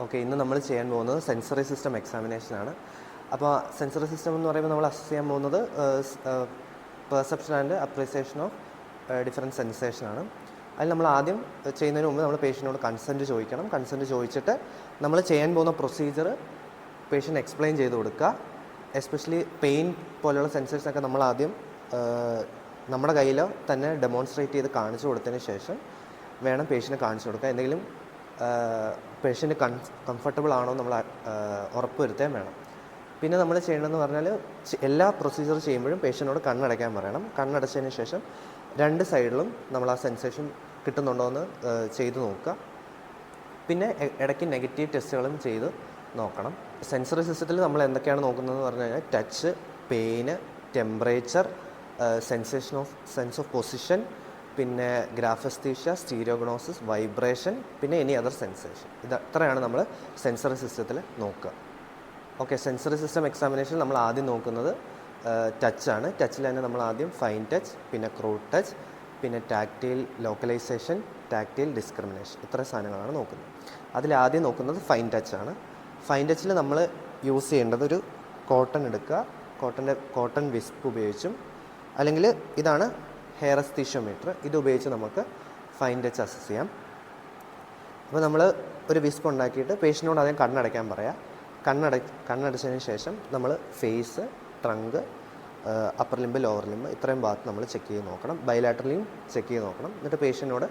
Okay, ഇന്ന് നമ്മൾ ചെയ്യാൻ പോകുന്നത് സെൻസറി സിസ്റ്റം എക്സാമിനേഷനാണ്. അപ്പോൾ സെൻസറി സിസ്റ്റം എന്ന് പറയുമ്പോൾ നമ്മൾ അസസ് ചെയ്യാൻ പോകുന്നത് perception and appreciation of different സെൻസേഷനാണ്. അതിൽ നമ്മൾ ആദ്യം ചെയ്യുന്നതിന് മുമ്പ് നമ്മൾ പേഷ്യൻറ്റിനോട് കൺസെൻറ്റ് ചോദിക്കണം. കൺസെൻറ്റ് ചോദിച്ചിട്ട് നമ്മൾ ചെയ്യാൻ പോകുന്ന പ്രൊസീജിയർ പേഷ്യൻ്റ് എക്സ്പ്ലെയിൻ ചെയ്ത് കൊടുക്കുക. എസ്പെഷ്യലി പെയിൻ പോലെയുള്ള സെൻസേഷനൊക്കെ നമ്മൾ ആദ്യം നമ്മുടെ കയ്യിലോ തന്നെ ഡെമോൺസ്ട്രേറ്റ് ചെയ്ത് കാണിച്ചു കൊടുത്തതിന് ശേഷം വേണം പേഷ്യൻറ്റിനെ കാണിച്ചു കൊടുക്കുക. എന്തെങ്കിലും പേഷ്യൻ്റ് കംഫർട്ടബിൾ ആണോ നമ്മൾ ഉറപ്പ് വരുത്താൻ വേണം. പിന്നെ നമ്മൾ ചെയ്യേണ്ടതെന്ന് പറഞ്ഞാൽ എല്ലാ പ്രൊസീജിയർ ചെയ്യുമ്പോഴും പേഷ്യൻറ്റിനോട് കണ്ണടയ്ക്കാൻ പറയണം. കണ്ണടച്ചതിന് ശേഷം രണ്ട് സൈഡിലും നമ്മൾ ആ സെൻസേഷൻ കിട്ടുന്നുണ്ടോ എന്ന് ചെയ്ത് നോക്കുക. പിന്നെ ഇടയ്ക്ക് നെഗറ്റീവ് ടെസ്റ്റുകളും ചെയ്ത് നോക്കണം. സെൻസറി സിസ്റ്റത്തിൽ നമ്മൾ എന്തൊക്കെയാണ് നോക്കുന്നതെന്ന് പറഞ്ഞു കഴിഞ്ഞാൽ touch, pain, temperature, sense of position, പിന്നെ ഗ്രാഫസ്തീഷ്യ, സ്റ്റീരിയോഗ്നോസിസ്, വൈബ്രേഷൻ, പിന്നെ എനി അതർ സെൻസേഷൻ. ഇത് അത്രയാണ് നമ്മൾ സെൻസറി സിസ്റ്റത്തിൽ നോക്കുക. ഓക്കെ, സെൻസറി സിസ്റ്റം എക്സാമിനേഷൻ നമ്മൾ ആദ്യം നോക്കുന്നത് ടച്ചാണ്. ടച്ചിൽ തന്നെ നമ്മൾ ആദ്യം ഫൈൻ ടച്ച്, പിന്നെ ക്രൂഡ് ടച്ച്, പിന്നെ ടാക്റ്റൈൽ ലോക്കലൈസേഷൻ, ടാക്റ്റൈൽ ഡിസ്ക്രിമിനേഷൻ, ഇത്ര സാധനങ്ങളാണ് നോക്കുന്നത്. അതിലാദ്യം നോക്കുന്നത് ഫൈൻ ടച്ചാണ്. ഫൈൻ ടച്ചിൽ നമ്മൾ യൂസ് ചെയ്യേണ്ടത് ഒരു കോട്ടൺ എടുക്കുക. കോട്ടൺ വിസ്പ് ഉപയോഗിച്ചും അല്ലെങ്കിൽ ഇതാണ് ഹെയർ അസ്തീഷ്യോമീറ്റർ, ഇത് ഉപയോഗിച്ച് നമുക്ക് ഫൈൻ ടച്ച് അസസ് ചെയ്യാം. അപ്പോൾ നമ്മൾ ഒരു വിസ്പ് ഉണ്ടാക്കിയിട്ട് പേഷ്യൻറ്റിനോട് ആദ്യം കണ്ണടയ്ക്കാൻ പറയാം. കണ്ണടച്ചതിന് ശേഷം നമ്മൾ face, trunk, upper limb, lower limb ഇത്രയും ഭാഗത്ത് നമ്മൾ ചെക്ക് ചെയ്ത് നോക്കണം. ബൈലാറ്ററലിയും ചെക്ക് ചെയ്ത് നോക്കണം. എന്നിട്ട് പേഷ്യൻറ്റിനോട്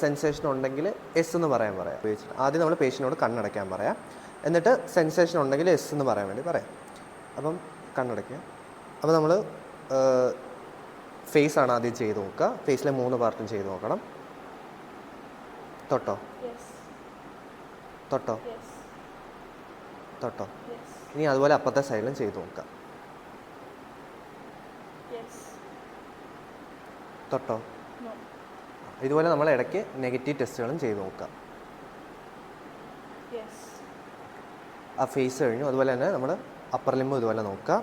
സെൻസേഷൻ ഉണ്ടെങ്കിൽ എസ് എന്ന് പറയാൻ ഉപയോഗിച്ചിട്ട് ആദ്യം നമ്മൾ പേഷ്യൻറ്റിനോട് കണ്ണടയ്ക്കാൻ പറയാം. എന്നിട്ട് സെൻസേഷൻ ഉണ്ടെങ്കിൽ എസ് എന്ന് പറയാൻ വേണ്ടി പറയാം. അപ്പം കണ്ണടയ്ക്കുക. അപ്പോൾ നമ്മൾ ഫേസ് ആണ് ആദ്യം ചെയ്ത് നോക്കുക. ഫേസിലെ 3 പാർട്ടും ചെയ്ത് നോക്കണം. തൊട്ടോ തൊട്ടോ തൊട്ടോ. ഇനി അതുപോലെ അപ്പുറത്തെ സൈഡിലും ചെയ്ത് നോക്കുക. തൊട്ടോ. ഇതുപോലെ നമ്മൾ ഇടയ്ക്ക് നെഗറ്റീവ് ടെസ്റ്റുകളും ചെയ്ത് നോക്കുക. ആ ഫേസ് കഴിഞ്ഞു. അതുപോലെ തന്നെ നമ്മൾ അപ്പർ ലിംബ് ഇതുപോലെ നോക്കുക.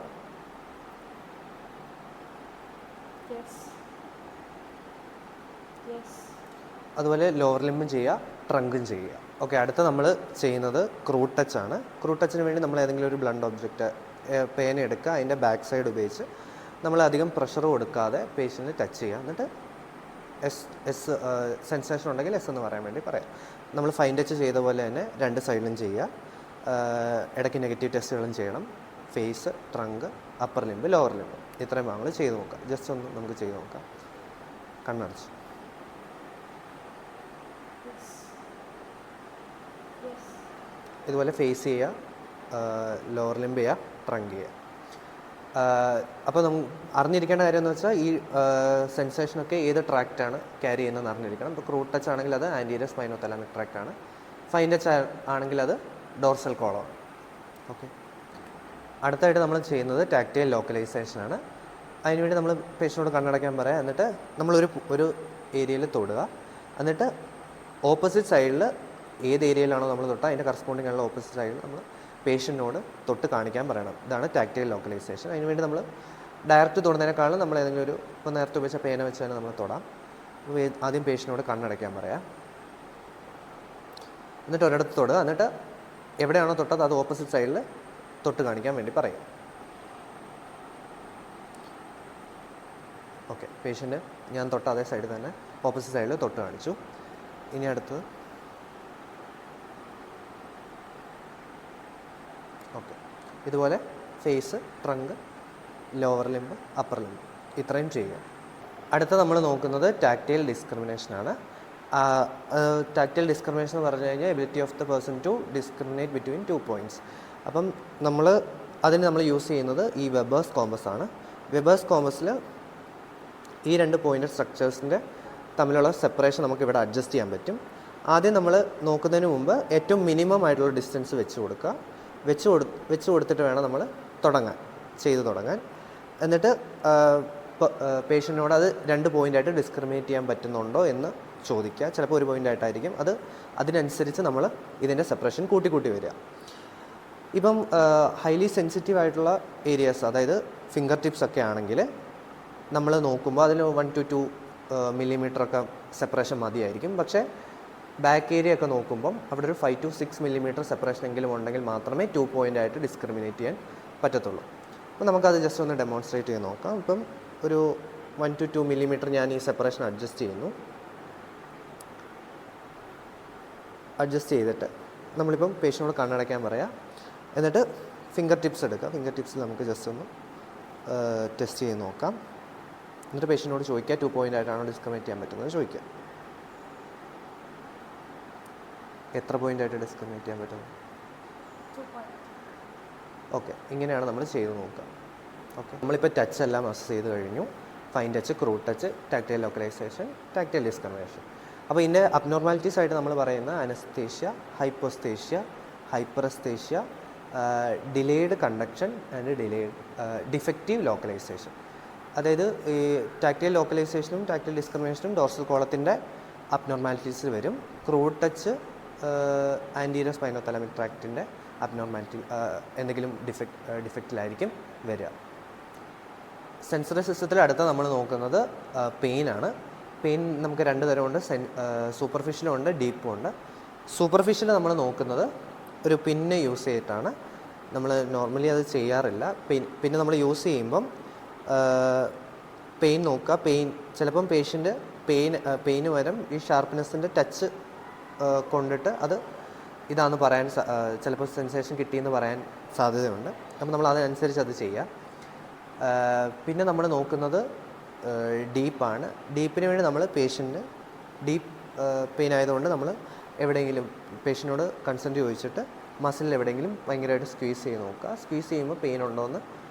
അതുപോലെ ലോവർ ലിംബും ചെയ്യുക, ട്രങ്കും ചെയ്യുക. ഓക്കെ, അടുത്ത നമ്മൾ ചെയ്യുന്നത് ക്രൂഡ് ടച്ച് ആണ്. ക്രൂഡ് ടച്ചിന് വേണ്ടി നമ്മൾ ഏതെങ്കിലും ഒരു ബ്ലണ്ട് ഒബ്ജക്റ്റ് പേന എടുക്കുക. അതിൻ്റെ ബാക്ക് സൈഡ് ഉപയോഗിച്ച് നമ്മൾ അധികം പ്രഷർ കൊടുക്കാതെ പേഷ്യൻറ്റിന് ടച്ച് ചെയ്യുക. എന്നിട്ട് എസ് സെൻസേഷൻ ഉണ്ടെങ്കിൽ എസ് എന്ന് പറയാൻ വേണ്ടി പറയാം. നമ്മൾ ഫൈൻ ടച്ച് ചെയ്ത പോലെ തന്നെ രണ്ട് സൈഡിലും ചെയ്യുക. ഇടയ്ക്ക് നെഗറ്റീവ് ടെസ്റ്റുകളും ചെയ്യണം. Face, trunk, upper limb, lower limb ഇത്രയും ഭാഗങ്ങൾ ചെയ്ത് നോക്കാം. ജസ്റ്റ് ഒന്ന് നമുക്ക് ചെയ്ത് നോക്കാം. കണ്ണടച്ച് ഇതുപോലെ ഫേസ് ചെയ്യുക, ലോവർ ലിംബ് ചെയ്യുക, ട്രങ്ക് ചെയ്യുക. അപ്പോൾ നമുക്ക് അറിഞ്ഞിരിക്കേണ്ട കാര്യം എന്ന് വെച്ചാൽ ഈ സെൻസേഷനൊക്കെ ഏത് ട്രാക്റ്റാണ് ക്യാരി ചെയ്യുന്നതെന്ന് അറിഞ്ഞിരിക്കണം. ഇപ്പോൾ ക്രൂഡ് ടച്ച് ആണെങ്കിൽ അത് ആൻറ്റീരിയർ സ്പൈനോതലാമിക് ട്രാക്റ്റാണ്. ഫൈൻ ടച്ച് ആണെങ്കിൽ അത് ഡോർസൽ കോളം. ഓക്കെ, അടുത്തായിട്ട് നമ്മൾ ചെയ്യുന്നത് ടാക്റ്റൈൽ ലോക്കലൈസേഷനാണ്. അതിനുവേണ്ടി നമ്മൾ പേഷ്യൻറ്റിനോട് കണ്ണടയ്ക്കാൻ പറയാം. എന്നിട്ട് നമ്മളൊരു ഏരിയയിൽ തൊടുക. എന്നിട്ട് ഓപ്പോസിറ്റ് സൈഡിൽ ഏത് ഏരിയയിലാണോ നമ്മൾ തൊട്ട് അതിൻ്റെ കറസ്പോണ്ടിങ് ആയുള്ള ഓപ്പോസിറ്റ് സൈഡിൽ നമ്മൾ പേഷ്യൻറ്റിനോട് തൊട്ട് കാണിക്കാൻ പറയണം. ഇതാണ് ടാക്റ്റൈൽ ലോക്കലൈസേഷൻ. അതിനുവേണ്ടി നമ്മൾ ഡയറക്റ്റ് തൊടുന്നതിനേക്കാളും നമ്മൾ ഏതെങ്കിലും ഇപ്പോൾ നേരത്തെ ഉപയോഗിച്ച പേന വെച്ച് തന്നെ നമ്മൾ തൊടാം. ആദ്യം പേഷ്യൻറ്റിനോട് കണ്ണടയ്ക്കാൻ പറയാം. എന്നിട്ട് ഒരിടത്ത് തൊടുക. എന്നിട്ട് എവിടെയാണോ തൊട്ടത് അത് ഓപ്പോസിറ്റ് സൈഡിൽ തൊട്ട് കാണിക്കാൻ വേണ്ടി പറയും. ഓക്കെ, പേഷ്യൻ്റ് ഞാൻ തൊട്ട അതേ സൈഡിൽ തന്നെ ഓപ്പോസിറ്റ് സൈഡിൽ തൊട്ട് കാണിച്ചു. ഇനി അടുത്തത് ഓക്കെ, ഇതുപോലെ face, trunk, lower limb, upper limb ഇത്രയും ചെയ്യുക. അടുത്ത നമ്മൾ നോക്കുന്നത് ടാക്റ്റൈൽ ഡിസ്ക്രിമിനേഷനാണ്. ടാക്റ്റൈൽ ഡിസ്ക്രിമിനേഷൻ എന്ന് പറഞ്ഞു കഴിഞ്ഞാൽ ability of the person to discriminate between 2 points. അപ്പം അതിന് നമ്മൾ യൂസ് ചെയ്യുന്നത് ഈ വെബേഴ്സ് കോമ്പസ് ആണ്. വെബേഴ്സ് കോമ്പസിൽ ഈ 2 പോയിൻ്റ് സ്ട്രക്ചേഴ്സിൻ്റെ തമ്മിലുള്ള സെപ്പറേഷൻ നമുക്ക് ഇവിടെ അഡ്ജസ്റ്റ് ചെയ്യാൻ പറ്റും. ആദ്യം നമ്മൾ നോക്കുന്നതിന് മുമ്പ് ഏറ്റവും മിനിമം ആയിട്ടുള്ള ഡിസ്റ്റൻസ് വെച്ച് കൊടുക്കുക. വെച്ച് കൊടുത്തിട്ട് വേണം നമ്മൾ ചെയ്ത് തുടങ്ങാൻ. എന്നിട്ട് പേഷ്യൻറ്റിനോട് അത് 2 പോയിൻ്റായിട്ട് ഡിസ്ക്രിമിനേറ്റ് ചെയ്യാൻ പറ്റുന്നുണ്ടോ എന്ന് ചോദിക്കുക. ചിലപ്പോൾ 1 പോയിൻ്റായിട്ടായിരിക്കും. അതിനനുസരിച്ച് നമ്മൾ ഇതിൻ്റെ സെപ്പറേഷൻ കൂട്ടി വരിക. ഇപ്പം ഹൈലി സെൻസിറ്റീവ് ആയിട്ടുള്ള ഏരിയാസ്, അതായത് ഫിംഗർ ടിപ്സ് ഒക്കെ ആണെങ്കിൽ നമ്മൾ നോക്കുമ്പോൾ അതിൽ 1 to 2 മില്ലിമീറ്ററൊക്കെ സെപ്പറേഷൻ മതിയായിരിക്കും. പക്ഷേ ബാക്ക് ഏരിയ ഒക്കെ നോക്കുമ്പം അവിടെ ഒരു 5 to 6 മില്ലിമീറ്റർ സെപ്പറേഷൻ എങ്കിലും ഉണ്ടെങ്കിൽ മാത്രമേ 2 പോയിൻ്റ് ആയിട്ട് ഡിസ്ക്രിമിനേറ്റ് ചെയ്യാൻ പറ്റത്തുള്ളൂ. അപ്പോൾ നമുക്കത് ജസ്റ്റ് ഒന്ന് ഡെമോൺസ്ട്രേറ്റ് ചെയ്ത് നോക്കാം. ഇപ്പം ഒരു 1 to 2 മില്ലിമീറ്റർ ഞാൻ ഈ സെപ്പറേഷൻ അഡ്ജസ്റ്റ് ചെയ്യുന്നു. അഡ്ജസ്റ്റ് ചെയ്തിട്ട് നമ്മളിപ്പം പേഷ്യനോട് കണ്ണടയ്ക്കാൻ പറയാം. എന്നിട്ട് ഫിംഗർ ടിപ്സ് എടുക്കുക. ഫിംഗർ ടിപ്സിൽ നമുക്ക് ജസ്റ്റ് ഒന്ന് ടെസ്റ്റ് ചെയ്ത് നോക്കാം. എന്നിട്ട് പേഷ്യനോട് ചോദിക്കുക 2 പോയിൻ്റ് ആയിട്ടാണോ ഡിസ്ക്രിമിനേറ്റ് ചെയ്യാൻ പറ്റുന്നത് ചോദിക്കുക. എത്ര പോയിൻ്റ് ആയിട്ട് ഡിസ്ക്രിമിനേറ്റ് ചെയ്യാൻ പറ്റുന്നത്? ഓക്കെ, ഇങ്ങനെയാണ് നമ്മൾ ചെയ്ത് നോക്കുക. ഓക്കെ, നമ്മളിപ്പോൾ ടച്ച് എല്ലാം അസസ് ചെയ്ത് കഴിഞ്ഞു. Fine touch, crude touch, tactile localisation, tactile discrimination. അപ്പോൾ ഇതിൻ്റെ അബ്നോർമാലിറ്റീസ് ആയിട്ട് നമ്മൾ പറയുന്ന anaesthesia, hypoaesthesia, hyperaesthesia, delayed conduction and defective localisation. അതായത് ഈ ടാക്ടൈൽ ലോക്കലൈസേഷനും ടാക്ടൈൽ ഡിസ്ക്രിമിനേഷനും ഡോർസൽ കോളത്തിൻ്റെ അബ്നോർമാലിറ്റീസിൽ വരും. ക്രൂഡ് ടച്ച് ആൻറ്റീരിയർ സ്പൈനോതലാമിക് ട്രാക്റ്റിൻ്റെ അബ്നോർമാലിറ്റി എന്തെങ്കിലും ഡിഫക്റ്റിലായിരിക്കും വരിക. സെൻസറി സിസ്റ്റത്തിൽ അടുത്ത നമ്മൾ നോക്കുന്നത് പെയിനാണ്. പെയിൻ നമുക്ക് രണ്ട് തരമുണ്ട്, സൂപ്പർഫിഷ്യലും ഉണ്ട്, ഡീപ്പും ഉണ്ട്. സൂപ്പർഫിഷ്യൽ നമ്മൾ നോക്കുന്നത് ഒരു പിന്ന് യൂസ് ചെയ്തിട്ടാണ്. നമ്മൾ നോർമലി അത് ചെയ്യാറില്ല. പിന്നെ നമ്മൾ യൂസ് ചെയ്യുമ്പം പെയിൻ നോക്കുക. ചിലപ്പം പേഷ്യൻ്റ് പെയിന് പകരം ഈ ഷാർപ്പ്നെസ്സിൻ്റെ ടച്ച് കൊണ്ടിട്ട് അത് ഇതാണെന്ന് പറയാൻ ചിലപ്പോൾ സെൻസേഷൻ കിട്ടിയെന്ന് പറയാൻ സാധ്യതയുണ്ട്. അപ്പോൾ നമ്മൾ അതിനനുസരിച്ച് അത് ചെയ്യുക. പിന്നെ നമ്മൾ നോക്കുന്നത് ഡീപ്പാണ്. ഡീപ്പിന് വേണ്ടി നമ്മൾ പേഷ്യൻറ്റിന് ഡീപ്പ് പെയിൻ ആയതുകൊണ്ട് നമ്മൾ എവിടെയെങ്കിലും പേഷ്യൻറ്റിനോട് കൺസെൻറ്റ് ചോദിച്ചിട്ട് മസിലിൽ എവിടെയെങ്കിലും ഭയങ്കരമായിട്ട് സ്ക്വീസ് ചെയ്ത് നോക്കുക. സ്ക്വീസ് ചെയ്യുമ്പോൾ പെയിൻ ഉണ്ടോ എന്ന്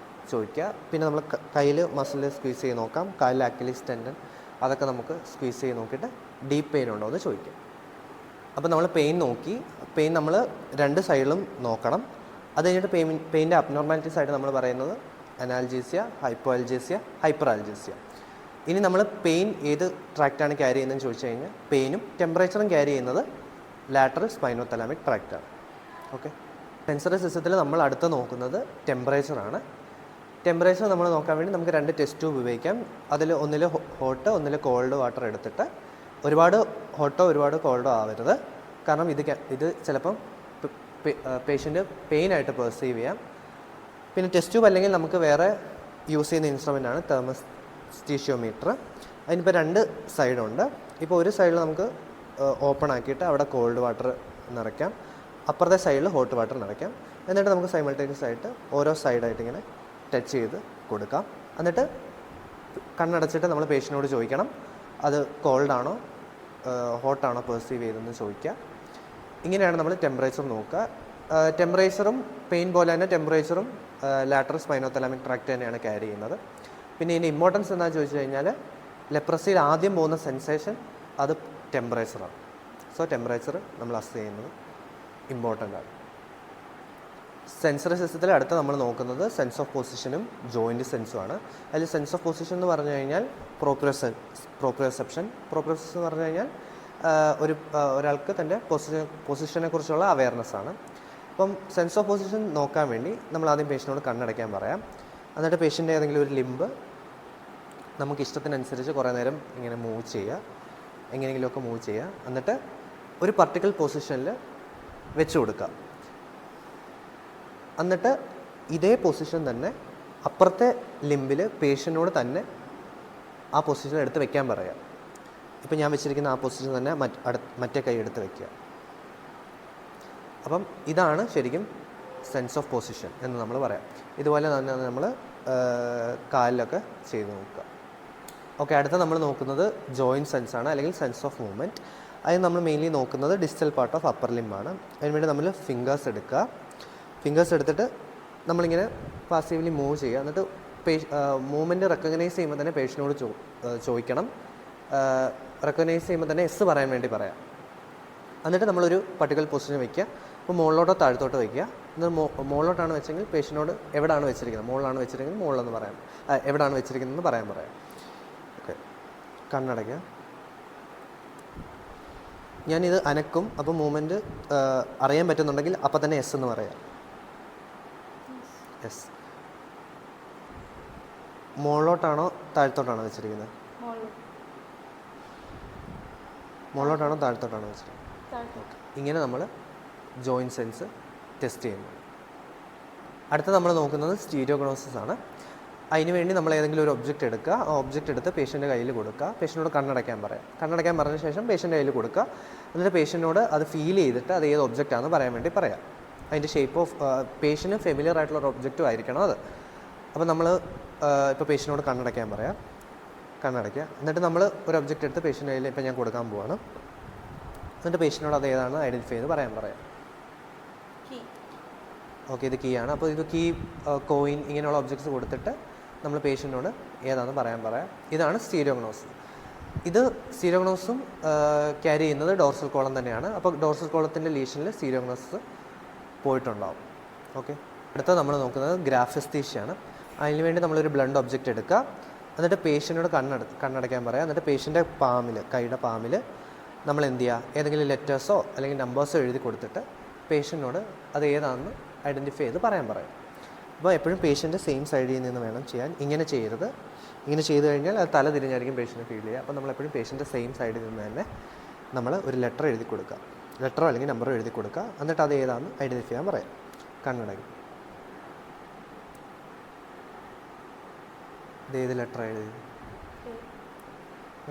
ചോദിക്കുക. പിന്നെ നമ്മൾ കയ്യിൽ മസിൽ സ്ക്വീസ് ചെയ്ത് നോക്കാം. കാലിൽ അക്യൂലിസ് ടെൻഡൻ അതൊക്കെ നമുക്ക് സ്ക്വീസ് ചെയ്ത് നോക്കിയിട്ട് ഡീപ്പ് പെയിൻ ഉണ്ടോ എന്ന് ചോദിക്കാം. അപ്പോൾ നമ്മൾ പെയിൻ നോക്കി. പെയിൻ നമ്മൾ രണ്ട് സൈഡിലും നോക്കണം. അത് കഴിഞ്ഞിട്ട് പെയിൻ്റെ അബ്നോർമാലിറ്റീസ് ആയിട്ട് നമ്മൾ പറയുന്നത് അനാൽജീസിയ, ഹൈപ്പോ അൽജീസിയ, ഹൈപ്പർ അൽജീസിയ. ഇനി നമ്മൾ പെയിൻ ഏത് ട്രാക്റ്റാണ് ക്യാരി ചെയ്യുന്നതെന്ന് ചോദിച്ചു കഴിഞ്ഞാൽ പെയിനും ടെമ്പറേച്ചറും ക്യാരി ചെയ്യുന്നത് ലാറ്ററൽ സ്പൈനോതലാമിക് ട്രാക്റ്റാണ്. ഓക്കെ, സെൻസറി സിസ്റ്റത്തിൽ നമ്മൾ അടുത്ത് നോക്കുന്നത് ടെമ്പറേച്ചറാണ്. ടെമ്പറേച്ചർ നമ്മൾ നോക്കാൻ വേണ്ടി നമുക്ക് രണ്ട് ടെസ്റ്റ് ട്യൂബ് ഉപയോഗിക്കാം. അതിൽ ഒന്നിൽ ഹോട്ട് ഒന്നിൽ കോൾഡ് വാട്ടർ എടുത്തിട്ട്, ഒരുപാട് ഹോട്ടോ ഒരുപാട് കോൾഡോ ആവരുത്. കാരണം ഇത് ചിലപ്പം പേഷ്യൻ്റ് പെയിനായിട്ട് പെർസീവ് ചെയ്യാം. പിന്നെ ടെസ്റ്റ് ട്യൂബ് അല്ലെങ്കിൽ നമുക്ക് വേറെ യൂസ് ചെയ്യുന്ന ഇൻസ്ട്രുമെൻ്റാണ് തെർമോസ്റ്റീഷ്യോമീറ്റർ. അതിനിപ്പോൾ രണ്ട് സൈഡുണ്ട്. ഇപ്പോൾ ഒരു സൈഡിൽ നമുക്ക് ഓപ്പൺ ആക്കിയിട്ട് അവിടെ കോൾഡ് വാട്ടർ നിറയ്ക്കാം, അപ്പുറത്തെ സൈഡിൽ ഹോട്ട് വാട്ടർ നിറയ്ക്കാം. എന്നിട്ട് നമുക്ക് സൈമൾട്ടേനിയസ് ആയിട്ട് ഓരോ സൈഡായിട്ട് ഇങ്ങനെ ടച്ച് ചെയ്ത് കൊടുക്കാം. എന്നിട്ട് കണ്ണടച്ചിട്ട് നമ്മൾ പേഷ്യനോട് ചോദിക്കണം അത് കോൾഡാണോ ഹോട്ടാണോ പെർസീവ് ചെയ്തതെന്ന് ചോദിക്കുക. ഇങ്ങനെയാണ് നമ്മൾ ടെമ്പറേച്ചർ നോക്കുക. ടെമ്പറേച്ചറും പെയിൻ പോലെ തന്നെ ടെമ്പറേച്ചറും ലാറ്ററൽ സ്പൈനോതലാമിക് ട്രാക്റ്റ് തന്നെയാണ് ക്യാരി ചെയ്യുന്നത്. പിന്നെ ഇതിൻ്റെ ഇമ്പോർട്ടൻസ് എന്താണെന്ന് ചോദിച്ചു കഴിഞ്ഞാൽ ലെപ്രസിയിൽ ആദ്യം പോകുന്ന സെൻസേഷൻ അത് ടെമ്പറേച്ചറാണ്. സോ ടെമ്പറേച്ചർ നമ്മൾ അസസ് ചെയ്യുന്നത് ഇമ്പോർട്ടൻ്റ് ആണ്. സെൻസറി സിസ്റ്റത്തിൽ അടുത്ത് നമ്മൾ നോക്കുന്നത് സെൻസ് ഓഫ് പൊസിഷനും ജോയിൻറ്റ് സെൻസുമാണ്. അതിൽ സെൻസ് ഓഫ് പൊസിഷൻ എന്ന് പറഞ്ഞു കഴിഞ്ഞാൽ പ്രോപ്രിയോസെപ്ഷൻ എന്ന് പറഞ്ഞു കഴിഞ്ഞാൽ ഒരാൾക്ക് തൻ്റെ പൊസിഷനെ കുറിച്ചുള്ള അവയർനെസ്സാണ്. അപ്പം സെൻസ് ഓഫ് പൊസിഷൻ നോക്കാൻ വേണ്ടി നമ്മൾ ആദ്യം പേഷ്യനോട് കണ്ണടയ്ക്കാൻ പറയാം. എന്നിട്ട് പേഷ്യൻ്റെ ഏതെങ്കിലും ഒരു ലിംബ് നമുക്ക് ഇഷ്ടത്തിനനുസരിച്ച് കുറേ നേരം ഇങ്ങനെ മൂവ് ചെയ്യുക, എങ്ങനെയെങ്കിലുമൊക്കെ മൂവ് ചെയ്യുക. എന്നിട്ട് ഒരു പർട്ടിക്കുലർ പൊസിഷനിൽ വെച്ച് കൊടുക്കുക. എന്നിട്ട് ഇതേ പൊസിഷൻ തന്നെ അപ്പുറത്തെ ലിംബിൽ പേഷ്യനോട് തന്നെ ആ പൊസിഷൻ എടുത്ത് വെക്കാൻ പറയാം. ഇപ്പം ഞാൻ വെച്ചിരിക്കുന്ന ആ പൊസിഷൻ തന്നെ മറ്റേ കൈ എടുത്ത് വയ്ക്കുക. അപ്പം ഇതാണ് ശരിക്കും സെൻസ് ഓഫ് പൊസിഷൻ എന്ന് നമ്മൾ പറയാം. ഇതുപോലെ തന്നെ നമ്മൾ കാലിലൊക്കെ ചെയ്ത് നോക്കുക. ഓക്കെ, അടുത്ത നമ്മൾ നോക്കുന്നത് ജോയിൻറ്റ് സെൻസാണ്, അല്ലെങ്കിൽ സെൻസ് ഓഫ് മൂവ്മെൻറ്റ്. അതിന് നമ്മൾ മെയിൻലി നോക്കുന്നത് ഡിസ്റ്റൽ പാർട്ട് ഓഫ് അപ്പർ ലിംബാണ്. അതിനുവേണ്ടി നമ്മൾ ഫിംഗേഴ്സ് എടുക്കുക. ഫിംഗേഴ്സ് എടുത്തിട്ട് നമ്മളിങ്ങനെ പാസീവ്ലി മൂവ് ചെയ്യുക. എന്നിട്ട് മൂവ്മെൻറ്റ് റെക്കഗ്നൈസ് ചെയ്യുമ്പോൾ തന്നെ പേഷ്യനോട് ചോദിക്കണം. റെക്കഗ്നൈസ് ചെയ്യുമ്പോൾ തന്നെ എസ് പറയാൻ വേണ്ടി പറയാം. എന്നിട്ട് നമ്മളൊരു പർട്ടിക്കുലർ പൊസിഷൻ വയ്ക്കുക. അപ്പോൾ മുകളിലോട്ടോ താഴത്തോട്ടോ വയ്ക്കുക. എന്നിട്ട് മുകളിലോട്ടാണ് വെച്ചെങ്കിൽ പേഷ്യനോട് എവിടെയാണ് വെച്ചിരിക്കുന്നത്, മുകളിലാണ് വെച്ചിരിക്കുന്നത് മുകളിലെന്ന് പറയാം, എവിടെയാണ് വെച്ചിരിക്കുന്നതെന്ന് പറയാം. ഓക്കെ, കണ്ണടയ്ക്കുക. ഞാനിത് അനക്കും. അപ്പോൾ മൂവ്മെൻറ്റ് അറിയാൻ പറ്റുന്നുണ്ടെങ്കിൽ അപ്പം തന്നെ എസ് എന്ന് പറയാം. എസ്. മുകളിലോട്ടാണോ താഴത്തോട്ടാണോ വെച്ചിരിക്കുന്നത്? മുകളിലോട്ടാണോ താഴത്തോട്ടാണോ വെച്ചിരിക്കുന്നത്? ഇങ്ങനെ നമ്മൾ ജോയിൻറ്റ് സെൻസ് ടെസ്റ്റ് ചെയ്യുന്നു. അടുത്ത നമ്മൾ നോക്കുന്നത് സ്റ്റീരിയോഗ്നോസിസ് ആണ്. അതിന് വേണ്ടി നമ്മൾ ഏതെങ്കിലും ഒരു ഒബ്ജക്റ്റ് എടുക്കുക, ആ ഒബ്ജക്റ്റ് എടുത്ത് പേഷ്യൻ്റെ കയ്യിൽ കൊടുക്കുക, പേഷ്യനോട് കണ്ണടയ്ക്കാൻ പറയാം. കണ്ണടയ്ക്കാൻ പറഞ്ഞ ശേഷം പേഷ്യൻ്റെ കയ്യിൽ കൊടുക്കുക. എന്നിട്ട് പേഷ്യനോട് അത് ഫീൽ ചെയ്തിട്ട് അത് ഏത് ഒബ്ജക്റ്റ് ആണെന്ന് പറയാൻ വേണ്ടി പറയാം. അതിൻ്റെ ഷേപ്പ് ഓഫ് പേഷ്യന് ഫെമിലിയർ ആയിട്ടുള്ള ഒരു ഒബ്ജക്റ്റും ആയിരിക്കണം അത്. അപ്പോൾ നമ്മൾ ഇപ്പോൾ പേഷ്യനോട് കണ്ണടയ്ക്കാൻ പറയാം, കണ്ണടയ്ക്കുക. എന്നിട്ട് നമ്മൾ ഒരു ഒബ്ജക്റ്റ് എടുത്ത് പേഷ്യൻ്റെ കയ്യിൽ ഇപ്പോൾ ഞാൻ കൊടുക്കാൻ പോവാണ്. എന്നിട്ട് പേഷ്യനോട് അത് ഏതാണ് ഐഡൻറ്റിഫൈ ചെയ്ത് പറയാൻ പറയാം. ഓക്കെ, ഇത് കീ ആണ്. അപ്പോൾ ഇത് കീ, കോയിൻ, ഇങ്ങനെയുള്ള ഒബ്ജക്ട്സ് കൊടുത്തിട്ട് നമ്മൾ പേഷ്യൻറ്റിനോട് ഏതാണെന്ന് പറയാൻ പറയാം. ഇതാണ് സ്റ്റീരിയോഗ്നോസിസ്. ഇത് സ്റ്റീരിയോഗ്നോസും ക്യാരി ചെയ്യുന്നത് ഡോർസൽ കോളം തന്നെയാണ്. അപ്പോൾ ഡോർസൽ കോളത്തിൻ്റെ ലീഷനിൽ സ്റ്റീരിയോഗ്നോസിസ് പോയിട്ടുണ്ടാവും. ഓക്കെ, അടുത്ത നമ്മൾ നോക്കുന്നത് ഗ്രാഫെസ്തീഷ്യയാണ്. അതിന് വേണ്ടി നമ്മളൊരു ബ്ലണ്ട് ഒബ്ജക്റ്റ് എടുക്കുക, എന്നിട്ട് പേഷ്യൻറ്റിനോട് കണ്ണടയ്ക്കാൻ പറയാം. എന്നിട്ട് പേഷ്യൻ്റെ പാമിൽ, കൈയുടെ പാമിൽ നമ്മൾ എന്ത് ചെയ്യുക, ഏതെങ്കിലും ലെറ്റേഴ്സോ അല്ലെങ്കിൽ നമ്പേഴ്സോ എഴുതി കൊടുത്തിട്ട് പേഷ്യൻറ്റിനോട് അത് ഏതാണെന്ന് ഐഡൻറ്റിഫൈ ചെയ്ത് പറയാൻ പറയാം. അപ്പോൾ എപ്പോഴും പേഷ്യൻ്റെ സെയിം സൈഡിൽ നിന്ന് വേണം ചെയ്യാൻ. ഇങ്ങനെ ചെയ്യരുത്. ഇങ്ങനെ ചെയ്ത് കഴിഞ്ഞാൽ അത് തല തിരിഞ്ഞായിരിക്കും പേഷ്യൻറ്റ് ഫീൽ ചെയ്യുക. അപ്പോൾ നമ്മളെപ്പോഴും പേഷ്യൻ്റെ സെയിം സൈഡിൽ നിന്ന് തന്നെ നമ്മൾ ഒരു ലെറ്റർ എഴുതി കൊടുക്കുക, ലെറ്ററോ അല്ലെങ്കിൽ നമ്പറോ എഴുതി കൊടുക്കുക. എന്നിട്ട് അത് ഏതാണെന്ന് ഐഡൻറ്റിഫൈ ചെയ്യാൻ പറയാം. കണ്ണടയ്ക്കും. ഇത് ഏത് ലെറ്റർ എഴുതി,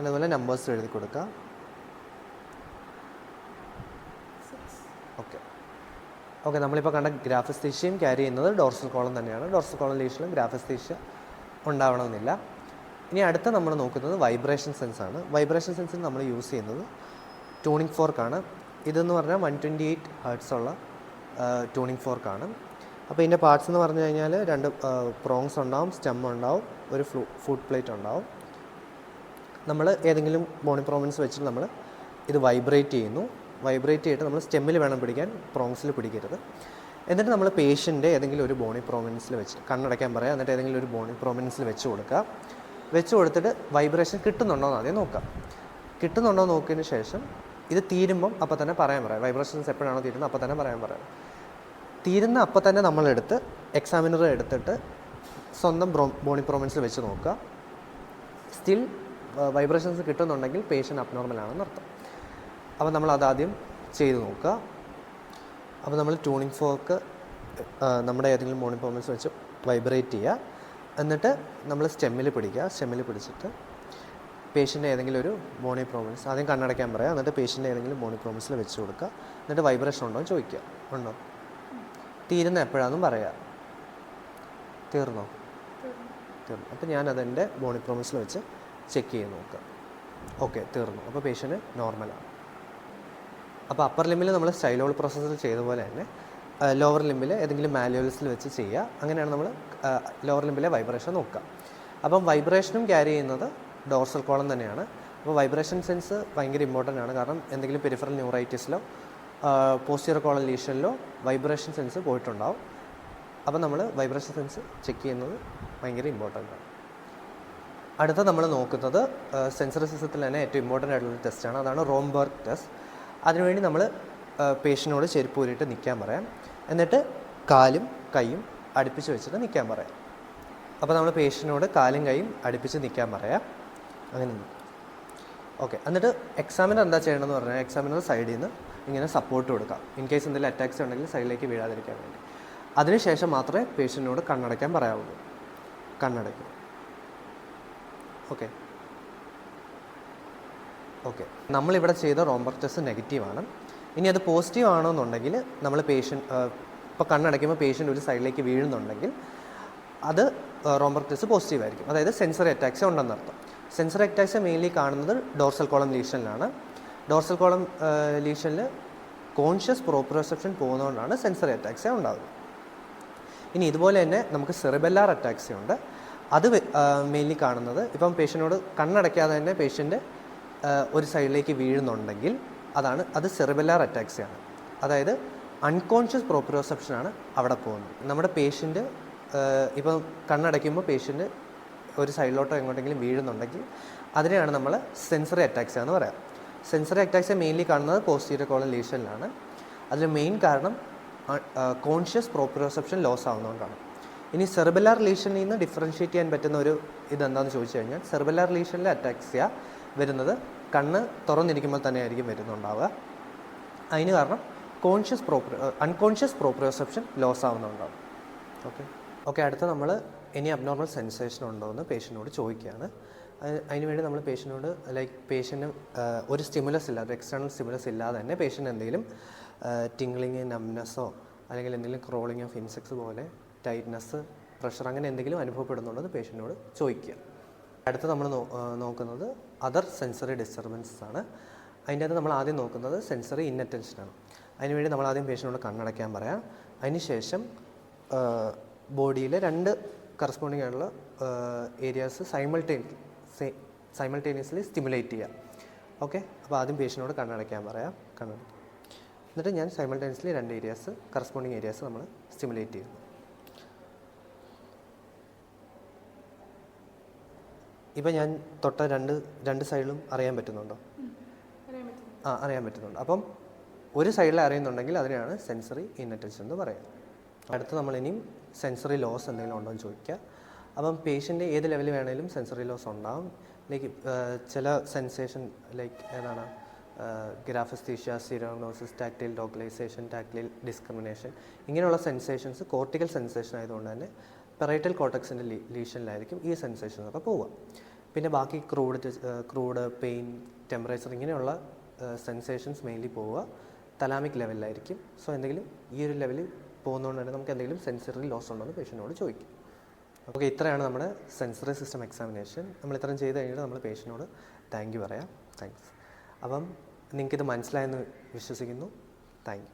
അതുപോലെ നമ്പേഴ്സ് എഴുതി കൊടുക്കുക. ഓക്കെ, നമ്മളിപ്പോൾ കണ്ട ഗ്രാഫെസ്തീഷ്യയും ക്യാരി ചെയ്യുന്നത് ഡോർസൽ കോളം തന്നെയാണ്. ഡോർസൽ കോളം ലീഷനിലും ഗ്രാഫെസ്തീഷ്യ ഉണ്ടാവണമെന്നില്ല. ഇനി അടുത്ത നമ്മൾ നോക്കുന്നത് വൈബ്രേഷൻ സെൻസാണ്. വൈബ്രേഷൻ സെൻസിൽ നമ്മൾ യൂസ് ചെയ്യുന്നത് ട്യൂണിംഗ് ഫോർക്കാണ്. ഇതെന്ന് പറഞ്ഞാൽ 128 ഹെർട്സ് ഉള്ള ട്യൂണിംഗ് ഫോർക്കാണ്. അപ്പോൾ ഇതിൻ്റെ പാർട്സ് എന്ന് പറഞ്ഞു കഴിഞ്ഞാൽ 2 പ്രോങ്സ് ഉണ്ടാവും, സ്റ്റെം ഉണ്ടാവും, ഒരു ഫുഡ് പ്ലേറ്റ് ഉണ്ടാവും. നമ്മൾ ഏതെങ്കിലും ബോണി പ്രോമിൻസ് വെച്ചിട്ട് നമ്മൾ ഇത് വൈബ്രേറ്റ് ചെയ്യുന്നു. വൈബ്രേറ്റ് ചെയ്തിട്ട് നമ്മൾ സ്റ്റെമ്മിൽ വേണം പിടിക്കാൻ, പ്രോങ്സിൽ പിടിക്കരുത്. എന്നിട്ട് നമ്മൾ പേഷ്യൻ്റെ ഏതെങ്കിലും ഒരു ബോണി പ്രോമിനൻസിൽ വെച്ച് കണ്ണടയ്ക്കാൻ പറയാം. എന്നിട്ട് ഏതെങ്കിലും ഒരു ബോണി പ്രോമിനൻസിൽ വെച്ച് കൊടുക്കുക. വെച്ച് കൊടുത്തിട്ട് വൈബ്രേഷൻ കിട്ടുന്നുണ്ടോ എന്ന് ആദ്യം നോക്കാം. കിട്ടുന്നുണ്ടോ നോക്കിയതിന് ശേഷം ഇത് തീരുമ്പം അപ്പോൾ തന്നെ പറയാൻ പറയാം. വൈബ്രേഷൻസ് എപ്പോഴാണോ തീരുന്നത് അപ്പോൾ തന്നെ പറയാൻ പറയാം. തീരുന്ന അപ്പോൾ തന്നെ നമ്മളെടുത്ത് എക്സാമിനർ എടുത്തിട്ട് സ്വന്തം ബോണി പ്രോമിനൻസിൽ വെച്ച് നോക്കുക. സ്റ്റിൽ വൈബ്രേഷൻസ് കിട്ടുന്നുണ്ടെങ്കിൽ പേഷ്യൻ്റ് അബ്നോർമലാണെന്ന് അർത്ഥം. അപ്പോൾ നമ്മൾ അതാദ്യം ചെയ്ത് നോക്കുക. അപ്പോൾ നമ്മൾ ട്യൂണിംഗ് ഫോർക്ക് നമ്മുടെ ഏതെങ്കിലും ബോണി പ്രോമിനൻസ് വെച്ച് വൈബ്രേറ്റ് ചെയ്യുക. എന്നിട്ട് നമ്മൾ സ്റ്റെമ്മിൽ പിടിക്കുക. സ്റ്റെമ്മിൽ പിടിച്ചിട്ട് പേഷ്യൻ്റെ ഏതെങ്കിലും ഒരു ബോണി പ്രോമിനൻസ് ആദ്യം കണ്ണടയ്ക്കാൻ പറയാം. എന്നിട്ട് പേഷ്യൻ്റെ ഏതെങ്കിലും ബോണി പ്രോമിനൻസിൽ വെച്ച് കൊടുക്കുക. എന്നിട്ട് വൈബ്രേഷൻ ഉണ്ടോ എന്ന് ചോദിക്കുക. ഉണ്ടോ, തീരുന്ന എപ്പോഴാണെന്നും പറയാം. തീർന്നോ? തീർന്നു. അപ്പോൾ ഞാനതെൻ്റെ ബോണി പ്രോമിനൻസിൽ വെച്ച് ചെക്ക് ചെയ്ത് നോക്കുക. ഓക്കെ, തീർന്നു. അപ്പോൾ പേഷ്യൻ്റ് നോർമലാണ്. അപ്പോൾ അപ്പർ ലിമ്പിൽ നമ്മൾ സ്റ്റൈലോൾ പ്രോസസ്സിൽ ചെയ്ത പോലെ തന്നെ ലോവർ ലിമ്പിൽ ഏതെങ്കിലും മാനുവൽസിൽ വെച്ച് ചെയ്യുക. അങ്ങനെയാണ് നമ്മൾ ലോവർ ലിമ്പിലെ വൈബ്രേഷൻ നോക്കുക. അപ്പം വൈബ്രേഷനും ക്യാരി ചെയ്യുന്നത് ഡോർസൽ കോളം തന്നെയാണ്. അപ്പോൾ വൈബ്രേഷൻ സെൻസ് ഭയങ്കര ഇമ്പോർട്ടൻ്റ് ആണ്. കാരണം എന്തെങ്കിലും പെരിഫറൽ ന്യൂറൈറ്റിസിലോ പോസ്റ്റീരിയർ കോളം ലീഷനിലോ വൈബ്രേഷൻ സെൻസ് പോയിട്ടുണ്ടാവും. അപ്പോൾ നമ്മൾ വൈബ്രേഷൻ സെൻസ് ചെക്ക് ചെയ്യുന്നത് ഭയങ്കര ഇമ്പോർട്ടൻ്റ് ആണ്. അടുത്ത നമ്മൾ നോക്കുന്നത് സെൻസറി സിസ്റ്റത്തിൽ തന്നെ ഏറ്റവും ഇമ്പോർട്ടൻ്റ് ആയിട്ടുള്ള ടെസ്റ്റാണ്. അതാണ് റോംബർഗ് ടെസ്റ്റ്. അതിനുവേണ്ടി നമ്മൾ പേഷ്യനോട് ചെരുപ്പ് ഊരിയിട്ട് നിൽക്കാൻ പറയാം. എന്നിട്ട് കാലും കൈയും അടുപ്പിച്ച് വെച്ചിട്ട് നിൽക്കാൻ പറയാം. അപ്പോൾ നമ്മൾ പേഷ്യനോട് കാലും കൈയും അടുപ്പിച്ച് നിൽക്കാൻ പറയാം. അങ്ങനെ ഓക്കെ. എന്നിട്ട് എക്സാമിനർ എന്താ ചെയ്യണമെന്ന് പറഞ്ഞാൽ എക്സാമിനർ സൈഡിൽ നിന്ന് ഇങ്ങനെ സപ്പോർട്ട് കൊടുക്കാം. ഇൻ കേസ് എന്തെങ്കിലും അറ്റാക്സ് ഉണ്ടെങ്കിൽ സൈഡിലേക്ക് വീഴാതിരിക്കാൻ വേണ്ടി. അതിനുശേഷം മാത്രമേ പേഷ്യനോട് കണ്ണടയ്ക്കാൻ പറയാവുള്ളൂ. കണ്ണടയ്ക്കും. Okay okay. നമ്മളിവിടെ ചെയ്ത റോംബർഗ് ടെസ്റ്റ് നെഗറ്റീവാണ്. ഇനി അത് പോസിറ്റീവ് ആണോ എന്നുണ്ടെങ്കിൽ നമ്മൾ ഇപ്പോൾ കണ്ണടയ്ക്കുമ്പോൾ പേഷ്യൻ്റ് ഒരു സൈഡിലേക്ക് വീഴുന്നുണ്ടെങ്കിൽ അത് റോംബർഗ് ടെസ്റ്റ് പോസിറ്റീവ് ആയിരിക്കും. അതായത് സെൻസറി അറ്റാക്സ് ഉണ്ടെന്നർത്ഥം. സെൻസറി അറ്റാക്സ് മെയിൻലി കാണുന്നത് ഡോർസൽ കോളം ലീഷനിലാണ്. ഡോർസൽ കോളം ലീഷനിൽ കോൺഷ്യസ് പ്രോപ്രിയോസെപ്ഷൻ പോകുന്നതുകൊണ്ടാണ് സെൻസറി അറ്റാക്സ് ഉണ്ടാകുന്നത്. ഇനി ഇതുപോലെ തന്നെ നമുക്ക് സെറിബെല്ലാർ അറ്റാക്സി ഉണ്ട്. അത് മെയിൻലി കാണുന്നത് ഇപ്പം പേഷ്യനോട് കണ്ണടയ്ക്കാതെ തന്നെ പേഷ്യൻ്റ് ഒരു സൈഡിലേക്ക് വീഴുന്നുണ്ടെങ്കിൽ അത് സെറിബെല്ലാർ അറ്റാക്സിയാണ്. അതായത് അൺകോൺഷ്യസ് പ്രോപ്രിയോസെപ്ഷനാണ് അവിടെ പോകുന്നത്. നമ്മുടെ പേഷ്യൻ്റ് ഇപ്പം കണ്ണടയ്ക്കുമ്പോൾ പേഷ്യൻ്റ് ഒരു സൈഡിലോട്ടോ എങ്ങോട്ടെങ്കിലും വീഴുന്നുണ്ടെങ്കിൽ അതിനെയാണ് നമ്മൾ സെൻസറി അറ്റാക്സിയ എന്ന് പറയാം. സെൻസറി അറ്റാക്സിയ മെയിൻലി കാണുന്നത് പോസ്റ്റീരിയർ കോളം ലീഷനിലാണ്. അതിൽ മെയിൻ കാരണം കോൺഷ്യസ് പ്രോപ്രിയോസെപ്ഷൻ ലോസ് ആവുന്നതുകൊണ്ടാണ്. ഇനി സെറിബെല്ലാർ ലീഷനിൽ നിന്ന് ഡിഫറൻഷ്യേറ്റ് ചെയ്യാൻ പറ്റുന്ന ഒരു ഇതെന്താണെന്ന് ചോദിച്ചു കഴിഞ്ഞാൽ സെറിബെല്ലാർ ലീഷനിലെ അറ്റാക്സിയ വരുന്നത് കണ്ണ് തുറന്നിരിക്കുമ്പോൾ തന്നെ ആയിരിക്കും വരുന്നുണ്ടാവുക. അതിന് കാരണം അൺകോൺഷ്യസ് പ്രോപ്രിയോസെപ്ഷൻ ലോസ് ആവുന്നുണ്ടാവും. ഓക്കെ അടുത്ത നമ്മൾ ഇനി അബ്നോർമൽ സെൻസേഷൻ ഉണ്ടോ എന്ന് പേഷ്യൻറ്റിനോട് ചോദിക്കുകയാണ്. അതിനുവേണ്ടി നമ്മൾ പേഷ്യൻറ്റിനോട് പേഷ്യൻറ്റ് ഒരു സ്റ്റിമുലസ് ഇല്ലാതെ, ഒരു എക്സ്റ്റേണൽ സ്റ്റിമുലസ് ഇല്ലാതെ തന്നെ പേഷ്യൻ്റ് എന്തെങ്കിലും ടിംഗ്ലിങ്, നംനെസ്സോ അല്ലെങ്കിൽ എന്തെങ്കിലും ക്രോളിങ് ഓഫ് ഇൻസെക്ട്സ് പോലെ ടൈറ്റ്നസ്, പ്രഷർ അങ്ങനെ എന്തെങ്കിലും അനുഭവപ്പെടുന്നുണ്ടെന്ന് പേഷ്യൻറ്റിനോട് ചോദിക്കുക. അടുത്ത് നമ്മൾ നോക്കുന്നത് അതർ സെൻസറി ഡിസ്റ്റർബൻസസ് ആണ്. അതിൻ്റെ അകത്ത് നമ്മൾ ആദ്യം നോക്കുന്നത് സെൻസറി ഇൻഅറ്റൻഷനാണ്. അതിനുവേണ്ടി നമ്മൾ ആദ്യം പേഷ്യൻറ്റിനോട് കണ്ണടയ്ക്കാൻ പറയാം. അതിനുശേഷം ബോഡിയിലെ 2 കറസ്പോണ്ടിങ് ആയിട്ടുള്ള ഏരിയാസ് സൈമൾട്ടേനിയസ്ലി സ്റ്റിമുലേറ്റ് ചെയ്യുക. ഓക്കെ, അപ്പോൾ ആദ്യം പേഷ്യൻറ്റിനോട് കണ്ണടയ്ക്കാൻ പറയാം. എന്നിട്ട് ഞാൻ സൈമൾട്ടേനിയസ്ലി 2 ഏരിയാസ്, കറസ്പോണ്ടിങ് ഏരിയാസ് നമ്മൾ സ്റ്റിമുലേറ്റ് ചെയ്യുന്നു. ഇപ്പം ഞാൻ തൊട്ട രണ്ട് സൈഡിലും അറിയാൻ പറ്റുന്നുണ്ടോ? അറിയാൻ പറ്റുന്നുണ്ട്. അപ്പം ഒരു സൈഡിൽ അറിയുന്നുണ്ടെങ്കിൽ അതിനെയാണ് സെൻസറി ഇൻഅറ്റൻഷൻ എന്ന് പറയുന്നത്. അടുത്ത് നമ്മളിനിയും സെൻസറി ലോസ് എന്തെങ്കിലും ഉണ്ടോ എന്ന് ചോദിക്കുക. അപ്പം പേഷ്യൻ്റ് ഏത് ലെവലിൽ വേണമെങ്കിലും സെൻസറി ലോസ് ഉണ്ടാകും. ചില സെൻസേഷൻ ഏതാണ് ഗ്രാഫസ്തീഷ്യ, സിറോഗ്നോസിസ്, ടാക്ടൈൽ ലോക്കലൈസേഷൻ, ടാക്ടൈൽ ഡിസ്ക്രിമിനേഷൻ, ഇങ്ങനെയുള്ള സെൻസേഷൻസ് കോർട്ടിക്കൽ സെൻസേഷൻ ആയതുകൊണ്ട് തന്നെ പെറൈറ്റൽ കോർട്ടക്സിൻ്റെ ലീഷനിലായിരിക്കും ഈ സെൻസേഷനൊക്കെ പോവുക. പിന്നെ ബാക്കി ക്രൂഡ്, പെയിൻ, ടെമ്പറേച്ചർ ഇങ്ങനെയുള്ള സെൻസേഷൻസ് മെയിൻലി പോവുക തലാമിക് ലെവലിലായിരിക്കും. സോ എന്തെങ്കിലും ഈ ഒരു ലെവലിൽ പോകുന്നതുകൊണ്ട് തന്നെ നമുക്ക് എന്തെങ്കിലും സെൻസറി ലോസ് ഉണ്ടോ എന്ന് പേഷ്യൻറ്റിനോട് ചോദിക്കും. ഓക്കെ, ഇത്രയാണ് നമ്മുടെ സെൻസറി സിസ്റ്റം എക്സാമിനേഷൻ. നമ്മൾ ഇത്രയും ചെയ്ത് കഴിഞ്ഞിട്ട് നമ്മൾ പേഷ്യൻറ്റിനോട് താങ്ക് യു പറയാം. താങ്ക്സ്. അപ്പം നിങ്ങൾക്കിത് മനസ്സിലായെന്ന് വിശ്വസിക്കുന്നു. Thank you.